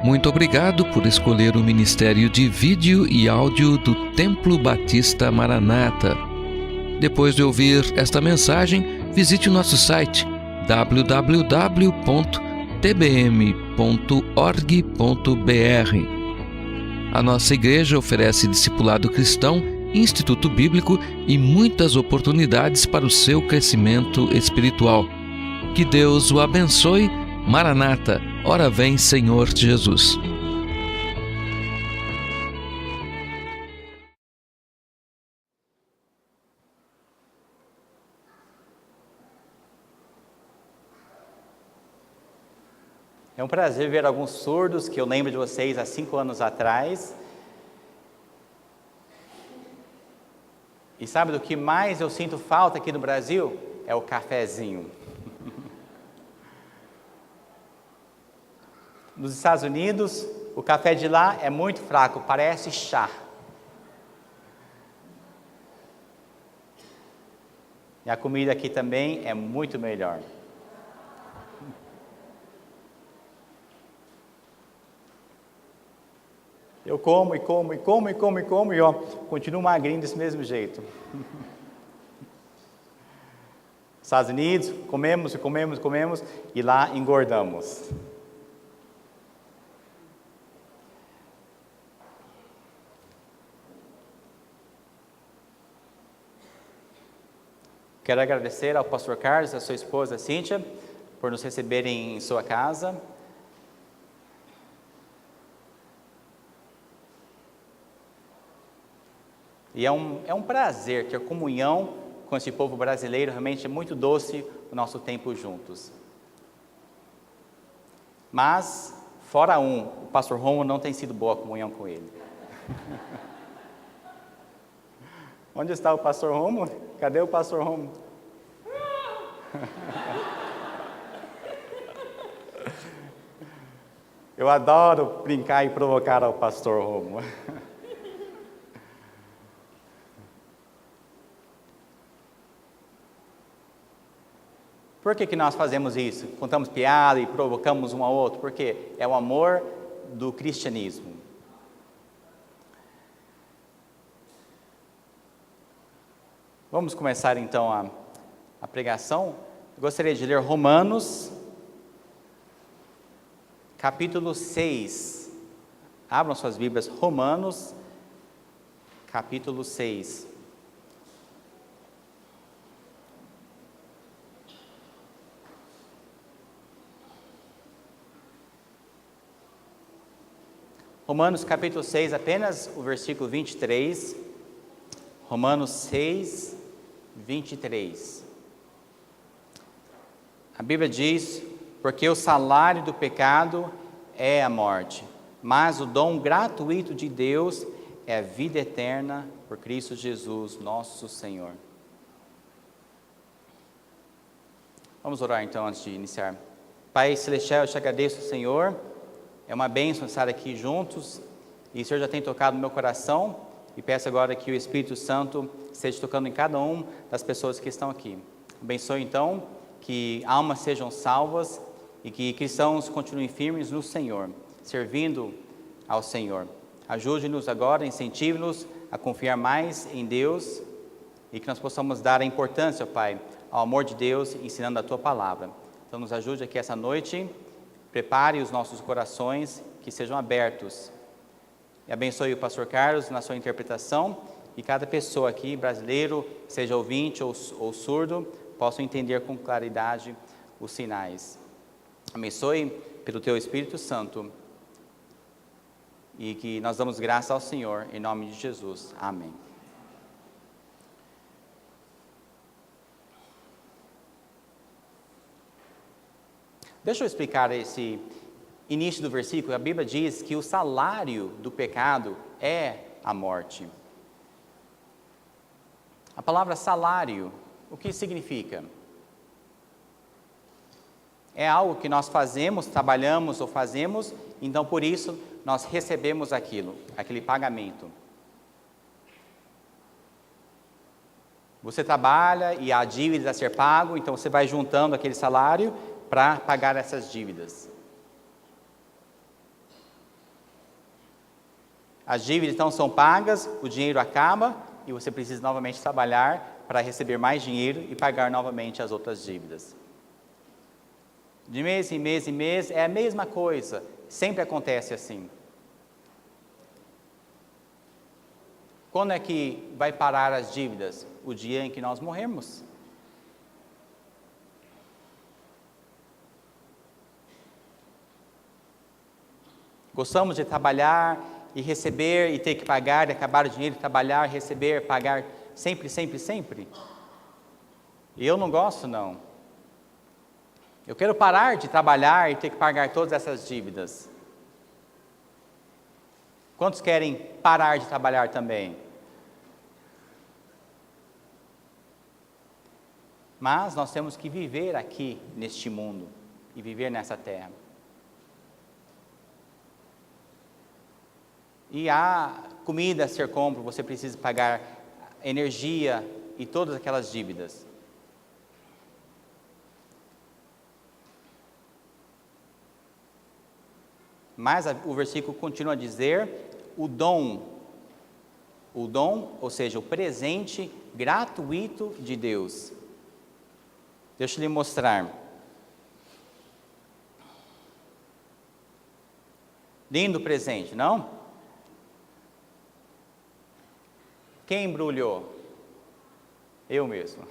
Muito obrigado por escolher o Ministério de Vídeo e Áudio do Templo Batista Maranata. Depois de ouvir esta mensagem, visite o nosso site www.tbm.org.br. A nossa igreja oferece discipulado cristão, instituto bíblico e muitas oportunidades para o seu crescimento espiritual. Que Deus o abençoe. Maranata, ora vem, Senhor Jesus. É um prazer ver alguns surdos que eu lembro de vocês há 5 anos atrás. E sabe do que mais eu sinto falta aqui no Brasil? É o cafezinho. Nos Estados Unidos, o café de lá é muito fraco, parece chá. E a comida aqui também é muito melhor. Eu como e ó, continuo magrinho desse mesmo jeito. Estados Unidos, comemos e lá engordamos. Quero agradecer ao pastor Carlos e à sua esposa Cíntia por nos receberem em sua casa. E é um prazer ter comunhão com esse povo brasileiro, realmente é muito doce o nosso tempo juntos. Mas, fora o pastor Romo não tem sido boa a comunhão com ele. Onde está o pastor Romo? Cadê o pastor Romo? Eu adoro brincar e provocar ao pastor Romo. Por que nós fazemos isso? Contamos piada e provocamos um ao outro? Porque é o amor do cristianismo. Vamos começar então a pregação. Eu gostaria de ler Romanos, capítulo 6. Abram suas Bíblias, Romanos, capítulo 6. Romanos capítulo 6, apenas o versículo 23. Romanos 6, 23. A Bíblia diz: porque o salário do pecado é a morte, mas o dom gratuito de Deus é a vida eterna por Cristo Jesus, nosso Senhor. Vamos orar então antes de iniciar. Pai Celestial, eu te agradeço, Senhor. É uma bênção estar aqui juntos, e o Senhor já tem tocado no meu coração, e peço agora que o Espírito Santo esteja tocando em cada uma das pessoas que estão aqui. Abençoe então, que almas sejam salvas, e que cristãos continuem firmes no Senhor, servindo ao Senhor. Ajude-nos agora, incentive-nos a confiar mais em Deus, e que nós possamos dar a importância, Pai, ao amor de Deus, ensinando a Tua Palavra. Então nos ajude aqui essa noite. Prepare os nossos corações, que sejam abertos. E abençoe o pastor Carlos na sua interpretação, e cada pessoa aqui, brasileiro, seja ouvinte ou surdo, possam entender com claridade os sinais. Abençoe pelo Teu Espírito Santo, e que nós damos graça ao Senhor, em nome de Jesus. Amém. Deixa eu explicar esse início do versículo. A Bíblia diz que o salário do pecado é a morte. A palavra salário, o que significa? É algo que nós fazemos, trabalhamos ou fazemos, então por isso nós recebemos aquele pagamento. Você trabalha e há dívidas a ser pago, então você vai juntando aquele salário para pagar essas dívidas. As dívidas então são pagas, o dinheiro acaba e você precisa novamente trabalhar para receber mais dinheiro e pagar novamente as outras dívidas. De mês em mês em mês é a mesma coisa, sempre acontece assim. Quando é que vai parar as dívidas? O dia em que nós morrermos. Gostamos de trabalhar e receber e ter que pagar, e acabar o dinheiro, trabalhar, receber, pagar, sempre, sempre, sempre? E eu não gosto, não. Eu quero parar de trabalhar e ter que pagar todas essas dívidas. Quantos querem parar de trabalhar também? Mas nós temos que viver aqui neste mundo e viver nessa terra. E há comida a ser compra, você precisa pagar energia e todas aquelas dívidas. Mas o versículo continua a dizer, o dom, ou seja, o presente gratuito de Deus. Deixa eu lhe mostrar. Lindo presente, não? Quem embrulhou? Eu mesmo.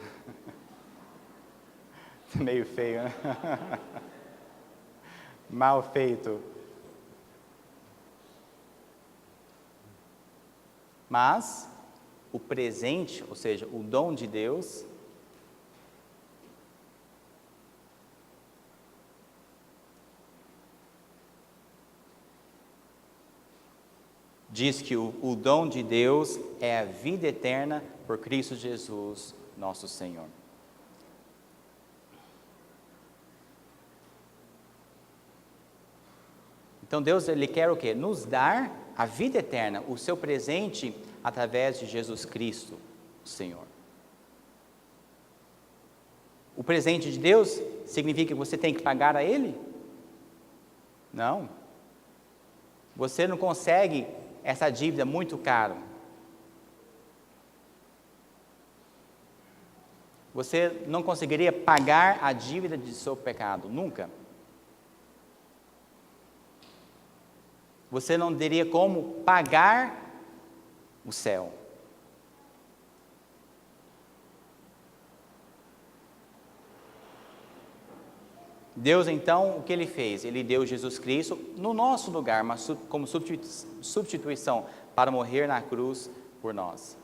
Meio feio, né? Mal feito. Mas o presente, ou seja, o dom de Deus, diz que o dom de Deus é a vida eterna por Cristo Jesus, nosso Senhor. Então Deus, Ele quer o quê? Nos dar a vida eterna, o seu presente através de Jesus Cristo, o Senhor. O presente de Deus significa que você tem que pagar a Ele? Não. Você não consegue essa dívida muito caro. Você não conseguiria pagar a dívida de seu pecado, nunca. Você não teria como pagar o céu. Deus, então, o que Ele fez? Ele deu Jesus Cristo no nosso lugar, mas como substituição, para morrer na cruz por nós.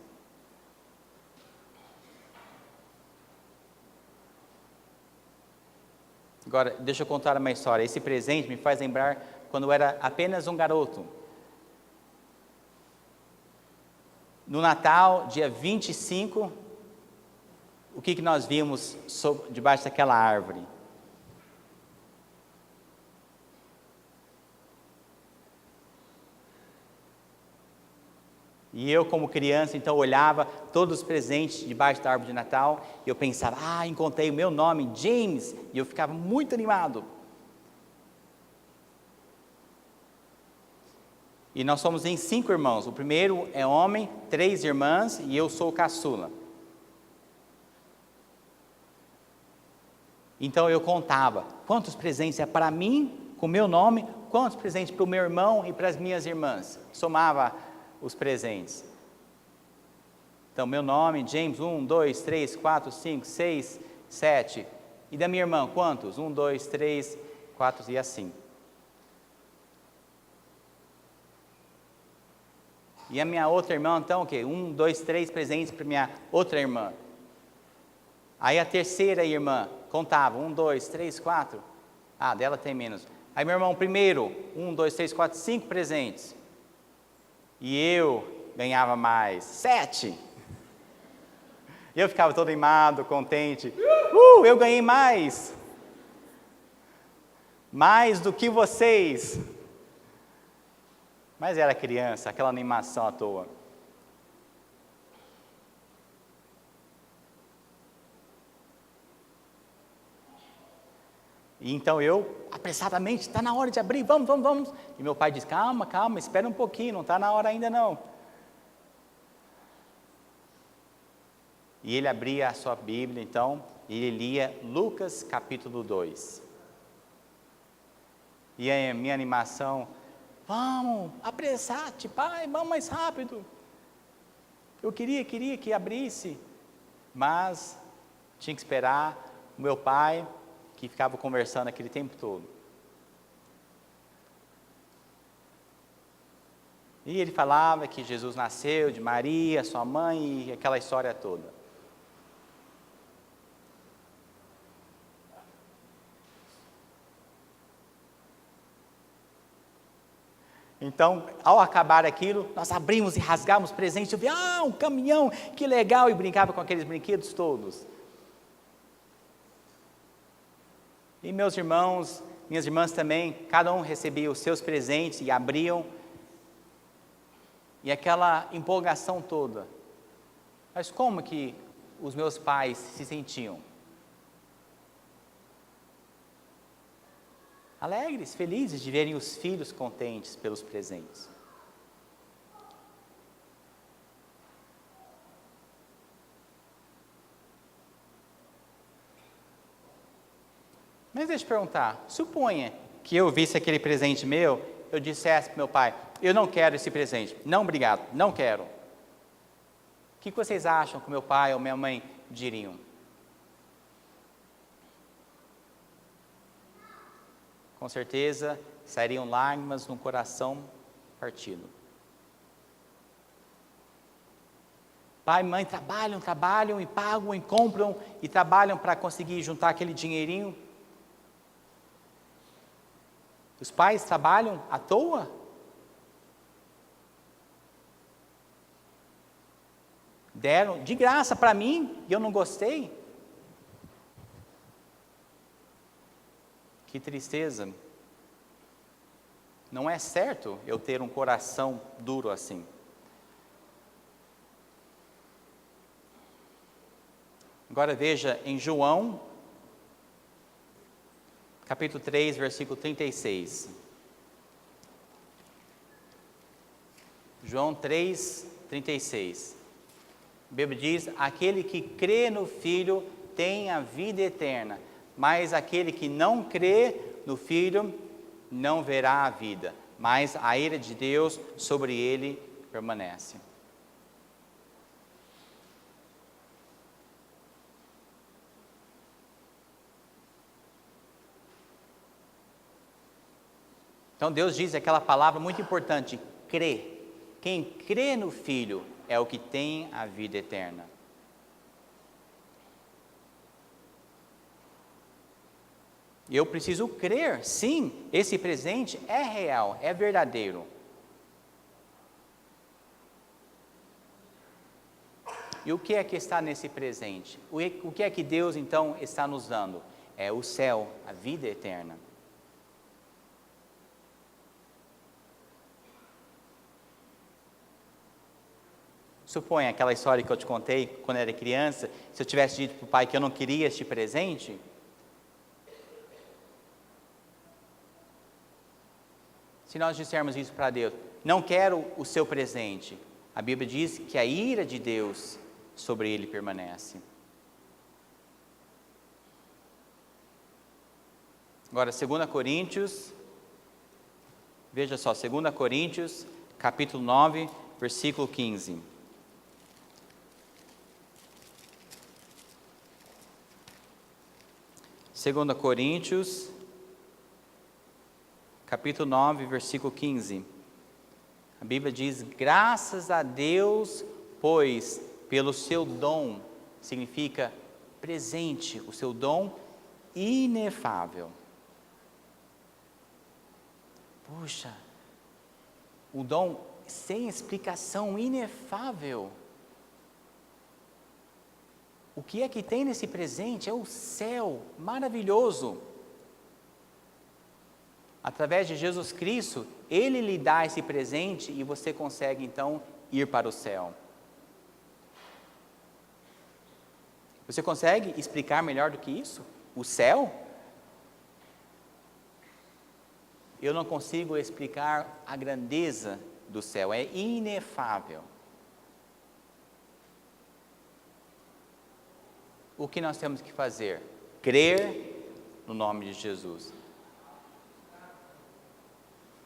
Agora, deixa eu contar uma história. Esse presente me faz lembrar quando eu era apenas um garoto. No Natal, dia 25, o que nós vimos debaixo daquela árvore? E eu, como criança, então olhava todos os presentes debaixo da árvore de Natal, e eu pensava, encontrei o meu nome, James, e eu ficava muito animado. E nós somos em 5 irmãos, o primeiro é homem, 3 irmãs, e eu sou o caçula. Então eu contava, quantos presentes é para mim, com o meu nome, quantos presentes para o meu irmão e para as minhas irmãs. Somava os presentes. Então, meu nome, James, 1, 2, 3, 4, 5, 6, 7. E da minha irmã, quantos? 1, 2, 3, 4 e assim. E a minha outra irmã, então, o quê? 1, 2, 3 presentes para minha outra irmã. Aí a terceira irmã, contava, 1, 2, 3, 4. Dela tem menos. Aí meu irmão primeiro, 1, 2, 3, 4, 5 presentes. E eu ganhava mais, 7. E eu ficava todo animado, contente. Eu ganhei mais. Mais do que vocês. Mas era criança, aquela animação à toa. E então eu, apressadamente, está na hora de abrir, vamos. E meu pai diz, calma, espera um pouquinho, não está na hora ainda não. E ele abria a sua Bíblia, então, e ele lia Lucas capítulo 2. E a minha animação, vamos, apressar-te, pai, vamos mais rápido. Eu queria que abrisse, mas tinha que esperar o meu pai, que ficava conversando aquele tempo todo. E ele falava que Jesus nasceu de Maria, sua mãe, e aquela história toda. Então, ao acabar aquilo, nós abrimos e rasgamos presente. Eu vi, um caminhão, que legal, e brincava com aqueles brinquedos todos. E meus irmãos, minhas irmãs também, cada um recebia os seus presentes e abriam. E aquela empolgação toda. Mas como que os meus pais se sentiam? Alegres, felizes de verem os filhos contentes pelos presentes. Mas deixa eu te perguntar, suponha que eu visse aquele presente meu, eu dissesse para meu pai, eu não quero esse presente, não obrigado, não quero. O que vocês acham que meu pai ou minha mãe diriam? Com certeza, sairiam lágrimas no coração partido. Pai e mãe trabalham e pagam e compram e trabalham para conseguir juntar aquele dinheirinho. Os pais trabalham à toa? Deram de graça para mim e eu não gostei? Que tristeza. Não é certo eu ter um coração duro assim. Agora veja em João, capítulo 3, versículo 36. João 3, 36. A Bíblia diz, aquele que crê no Filho tem a vida eterna, mas aquele que não crê no Filho não verá a vida, mas a ira de Deus sobre ele permanece. Então Deus diz aquela palavra muito importante, crê. Quem crê no Filho é o que tem a vida eterna. Eu preciso crer, sim, esse presente é real, é verdadeiro. E o que é que está nesse presente? O que é que Deus então está nos dando? É o céu, a vida eterna. Suponha aquela história que eu te contei quando eu era criança, se eu tivesse dito para o pai que eu não queria este presente. Se nós dissermos isso para Deus, não quero o seu presente, a Bíblia diz que a ira de Deus sobre ele permanece. Agora, 2 Coríntios, veja só, 2 Coríntios, capítulo 9, versículo 15. Segunda Coríntios, capítulo 9, versículo 15. A Bíblia diz, graças a Deus, pois pelo seu dom, significa presente, o seu dom inefável. Puxa, o dom sem explicação, inefável. O que é que tem nesse presente? É o céu maravilhoso. Através de Jesus Cristo, Ele lhe dá esse presente e você consegue então ir para o céu. Você consegue explicar melhor do que isso? O céu? eu não consigo explicar a grandeza do céu, é inefável. O que nós temos que fazer? Crer no nome de Jesus.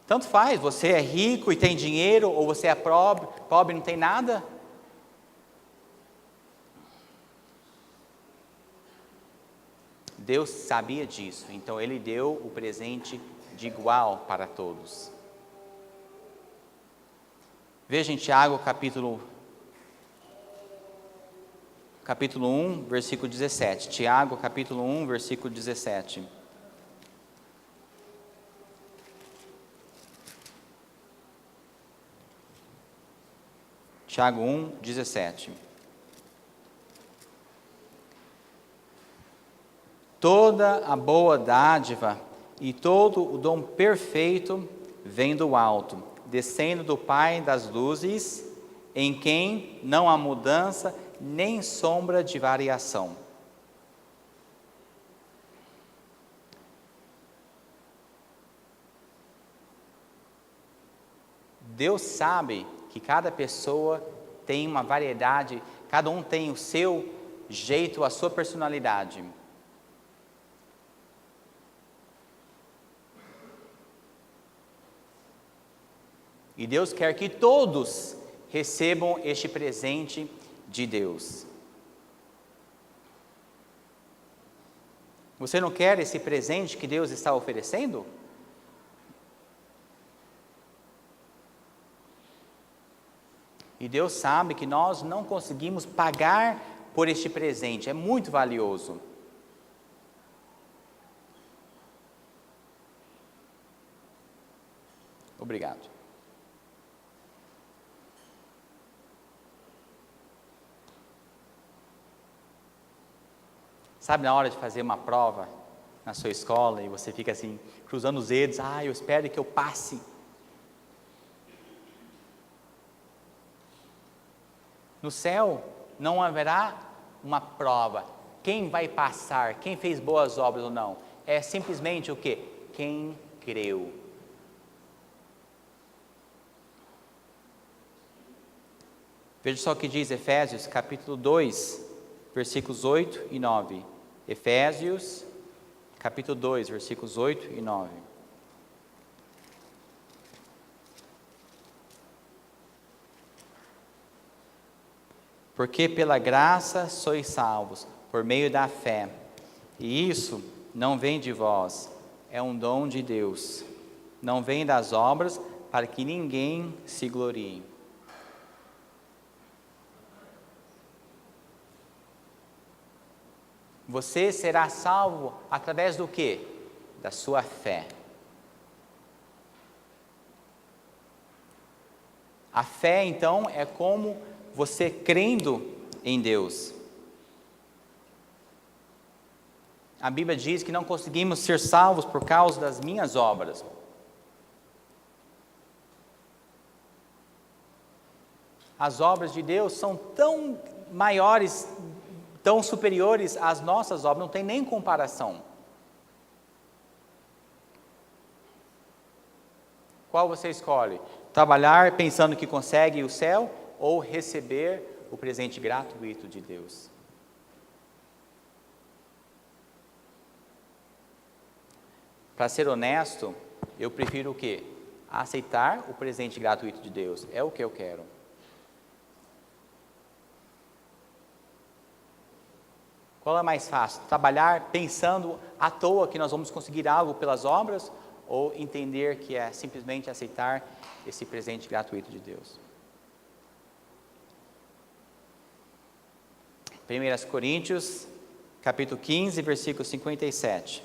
Tanto faz, você é rico e tem dinheiro, ou você é pobre e não tem nada. Deus sabia disso, então Ele deu o presente de igual para todos. Veja em Tiago capítulo 1, versículo 17. Tiago capítulo 1, versículo 17. Tiago 1, 17. Toda a boa dádiva e todo o dom perfeito vem do alto, descendo do Pai das luzes, em quem não há mudança nem sombra de variação. Deus sabe que cada pessoa tem uma variedade, cada um tem o seu jeito, a sua personalidade. E Deus quer que todos recebam este presente de Deus. Você não quer esse presente que Deus está oferecendo? E Deus sabe que nós não conseguimos pagar por este presente, é muito valioso. Obrigado. Sabe, na hora de fazer uma prova na sua escola e você fica assim, cruzando os dedos, eu espero que eu passe. No céu não haverá uma prova. Quem vai passar, quem fez boas obras ou não. É simplesmente o quê? Quem creu. Veja só o que diz Efésios capítulo 2, versículos 8 e 9. Efésios, capítulo 2, versículos 8 e 9. Porque pela graça sois salvos, por meio da fé. E isso não vem de vós, é um dom de Deus. Não vem das obras, para que ninguém se glorie. Você será salvo através do quê? Da sua fé. A fé, então, é como você crendo em Deus. A Bíblia diz que não conseguimos ser salvos por causa das minhas obras. As obras de Deus são tão maiores, tão superiores às nossas obras, não tem nem comparação. Qual você escolhe? Trabalhar pensando que consegue o céu ou receber o presente gratuito de Deus? Para ser honesto, eu prefiro o quê? Aceitar o presente gratuito de Deus. É o que eu quero. Qual é mais fácil? Trabalhar pensando à toa que nós vamos conseguir algo pelas obras ou entender que é simplesmente aceitar esse presente gratuito de Deus? 1 Coríntios, capítulo 15, versículo 57.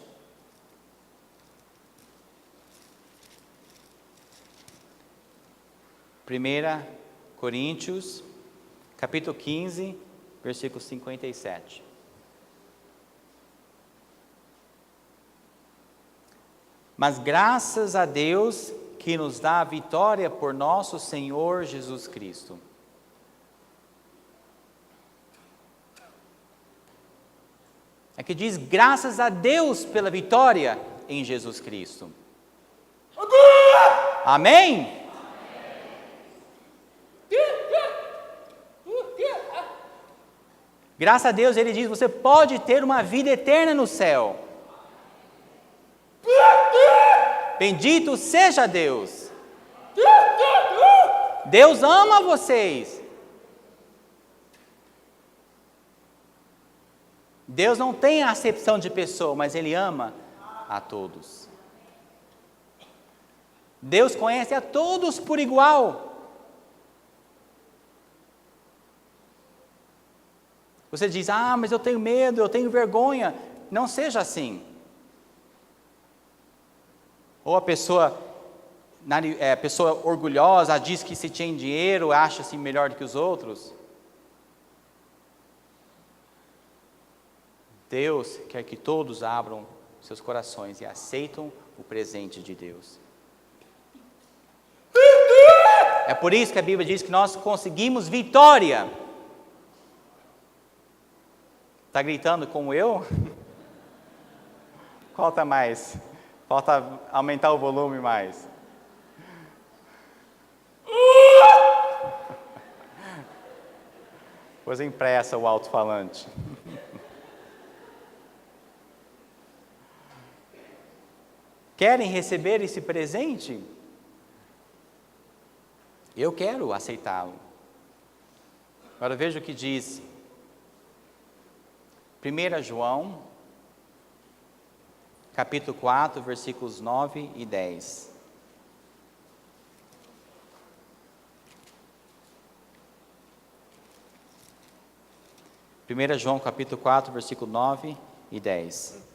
1 Coríntios, capítulo 15, versículo 57. Mas graças a Deus que nos dá a vitória por nosso Senhor Jesus Cristo. Aqui diz graças a Deus pela vitória em Jesus Cristo. Amém? Graças a Deus, ele diz, você pode ter uma vida eterna no céu. Bendito seja Deus. Deus ama vocês. Deus não tem acepção de pessoa, mas Ele ama a todos. Deus conhece a todos por igual. Você diz, mas eu tenho medo, eu tenho vergonha. Não seja assim. Ou a pessoa orgulhosa, diz que se tem dinheiro, acha-se melhor do que os outros. Deus quer que todos abram seus corações e aceitem o presente de Deus. É por isso que a Bíblia diz que nós conseguimos vitória. Está gritando como eu? Falta mais. Falta aumentar o volume mais. Pois impressa o alto-falante. Querem receber esse presente? Eu quero aceitá-lo. Agora veja o que diz 1 João, capítulo 4, versículos 9 e 10. João, capítulo 4, versículo 9 e 10.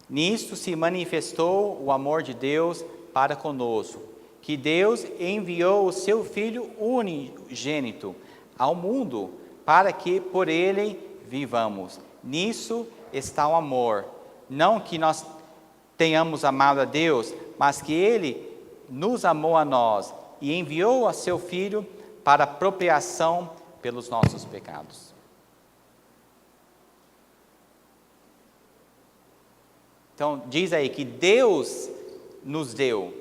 Nisto se manifestou o amor de Deus para conosco, que Deus enviou o seu Filho unigênito ao mundo, para que por ele vivamos. Nisso está o amor, não que nós tenhamos amado a Deus, mas que Ele nos amou a nós e enviou a seu Filho para apropriação pelos nossos pecados. Então, diz aí que Deus nos deu.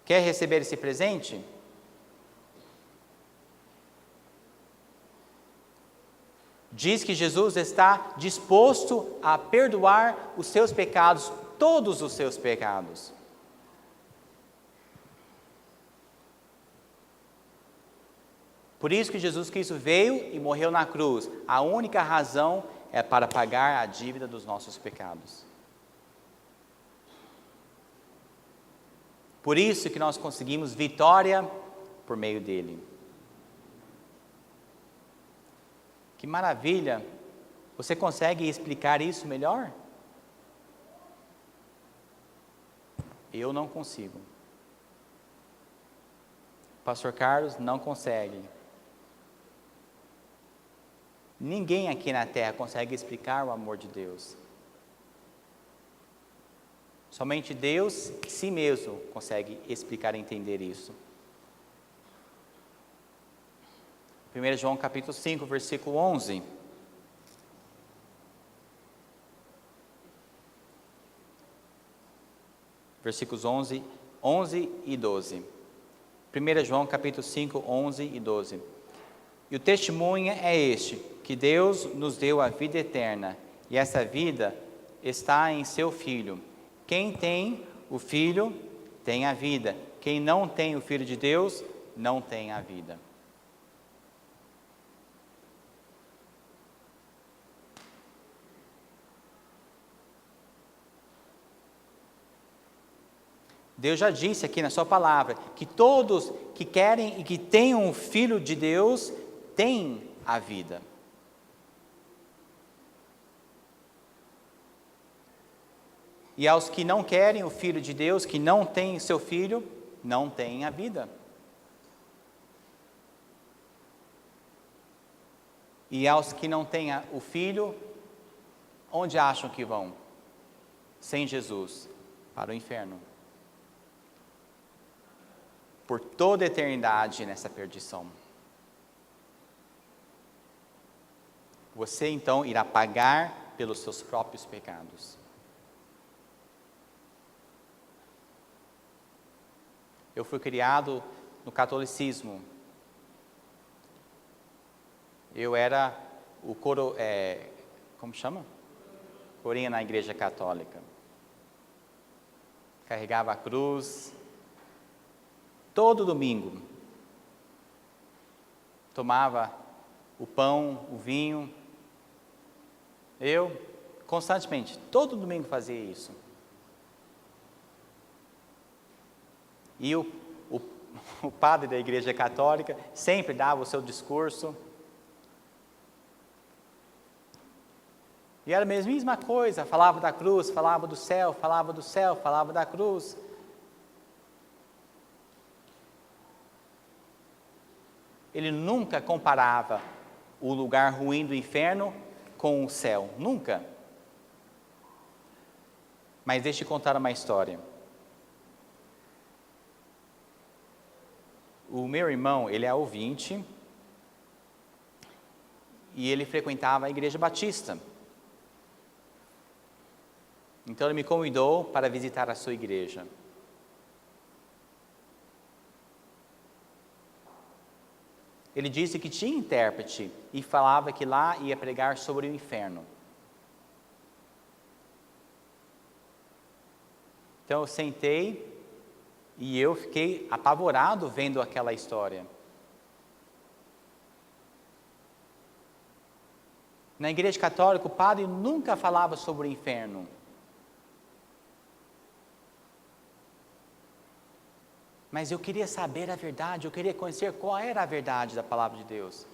Quer receber esse presente? Diz que Jesus está disposto a perdoar os seus pecados, todos os seus pecados. Por isso que Jesus Cristo veio e morreu na cruz. A única razão é para pagar a dívida dos nossos pecados. Por isso que nós conseguimos vitória por meio dele. Que maravilha! Você consegue explicar isso melhor? Eu não consigo. Pastor Carlos não consegue. Ninguém aqui na terra consegue explicar o amor de Deus. Somente Deus, si mesmo, consegue explicar e entender isso. 1 João capítulo 5, versículo 11. Versículos 11 e 12. 1 João capítulo 5, 11 e 12. E o testemunho é este, que Deus nos deu a vida eterna, e essa vida está em seu Filho. Quem tem o Filho, tem a vida. Quem não tem o Filho de Deus, não tem a vida. Deus já disse aqui na sua palavra, que todos que querem e que tenham o Filho de Deus, têm a vida. E aos que não querem o Filho de Deus, que não têm seu Filho, não têm a vida. E aos que não têm o Filho, onde acham que vão? Sem Jesus, para o inferno. Por toda a eternidade nessa perdição. Você então irá pagar pelos seus próprios pecados. Eu fui criado no catolicismo. Eu era o como chama? Corinha na igreja católica. Carregava a cruz. Todo domingo. Tomava o pão, o vinho. Eu, constantemente, todo domingo fazia isso. E o padre da igreja católica sempre dava o seu discurso. E era a mesma coisa, falava da cruz, falava do céu, falava do céu, falava da cruz. Ele nunca comparava o lugar ruim do inferno com o céu, nunca. Mas deixa eu contar uma história. O meu irmão, ele é ouvinte, e ele frequentava a igreja batista. Então ele me convidou para visitar a sua igreja. Ele disse que tinha intérprete e falava que lá ia pregar sobre o inferno. Então eu sentei e eu fiquei apavorado vendo aquela história. Na igreja católica, o padre nunca falava sobre o inferno. Mas eu queria saber a verdade, eu queria conhecer qual era a verdade da palavra de Deus.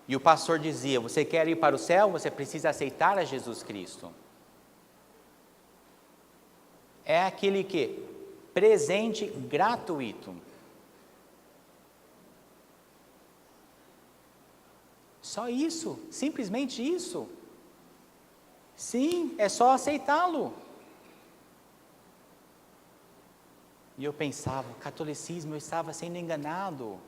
E o pastor dizia: você quer ir para o céu? Você precisa aceitar a Jesus Cristo. É aquele que? Presente gratuito. Só isso, simplesmente isso. Sim, é só aceitá-lo. E eu pensava, o catolicismo, eu estava sendo enganado.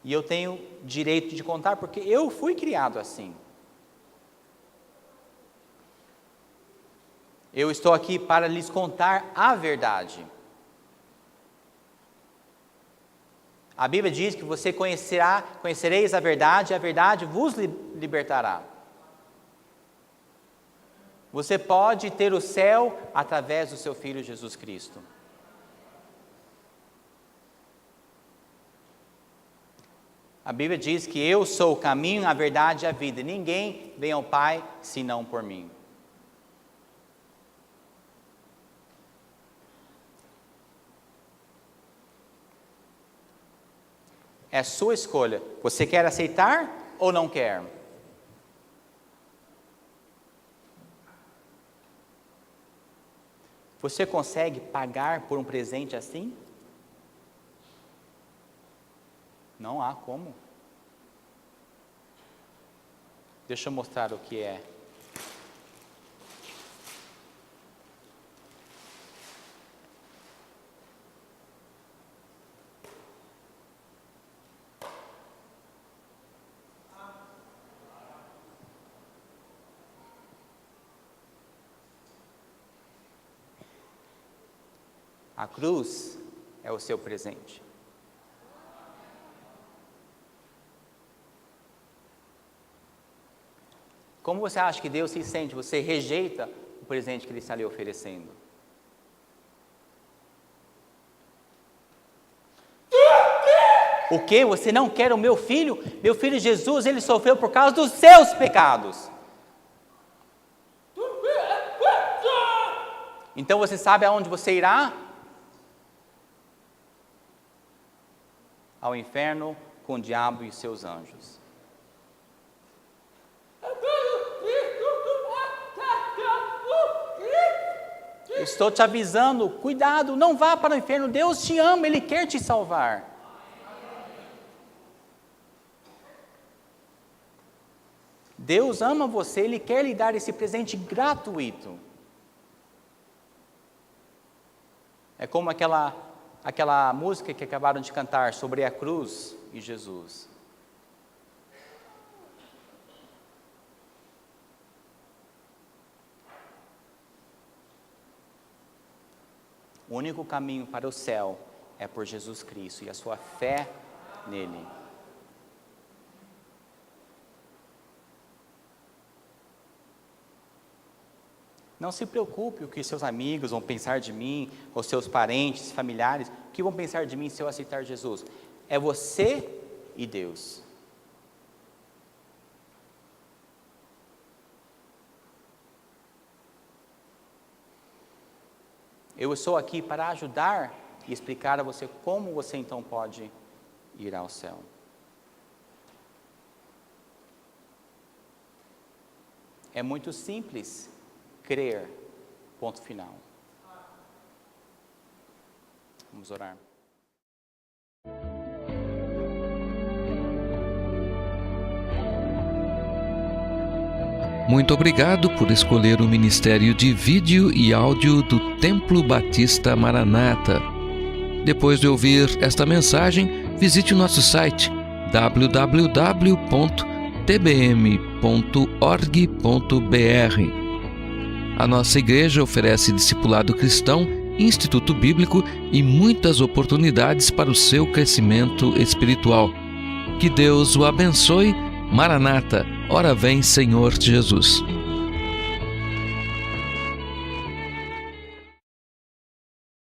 E eu tenho direito de contar, porque eu fui criado assim. Eu estou aqui para lhes contar a verdade. A Bíblia diz que você conhecereis a verdade, e a verdade vos libertará. Você pode ter o céu através do seu Filho Jesus Cristo. A Bíblia diz que eu sou o caminho, a verdade e a vida. Ninguém vem ao Pai senão por mim. É sua escolha. Você quer aceitar ou não quer? Você consegue pagar por um presente assim? Não há como. Deixa eu mostrar o que é. A cruz é o seu presente. Como você acha que Deus se sente? Você rejeita o presente que Ele está lhe oferecendo. O que? Você não quer o meu filho? Meu filho Jesus, ele sofreu por causa dos seus pecados. Então você sabe aonde você irá? Ao inferno com o diabo e seus anjos. Eu estou te avisando, cuidado, não vá para o inferno. Deus te ama, Ele quer te salvar. Deus ama você, Ele quer lhe dar esse presente gratuito. É como aquela aquela música que acabaram de cantar sobre a cruz e Jesus. O único caminho para o céu é por Jesus Cristo e a sua fé nele. Não se preocupe o que seus amigos vão pensar de mim, ou seus parentes, familiares, o que vão pensar de mim se eu aceitar Jesus. É você e Deus. Eu estou aqui para ajudar e explicar a você como você então pode ir ao céu. É muito simples crer, ponto final. Vamos orar. Muito obrigado por escolher o Ministério de Vídeo e Áudio do Templo Batista Maranata. Depois de ouvir esta mensagem, visite o nosso site www.tbm.org.br. A nossa igreja oferece discipulado cristão, instituto bíblico e muitas oportunidades para o seu crescimento espiritual. Que Deus o abençoe. Maranata, ora vem, Senhor Jesus.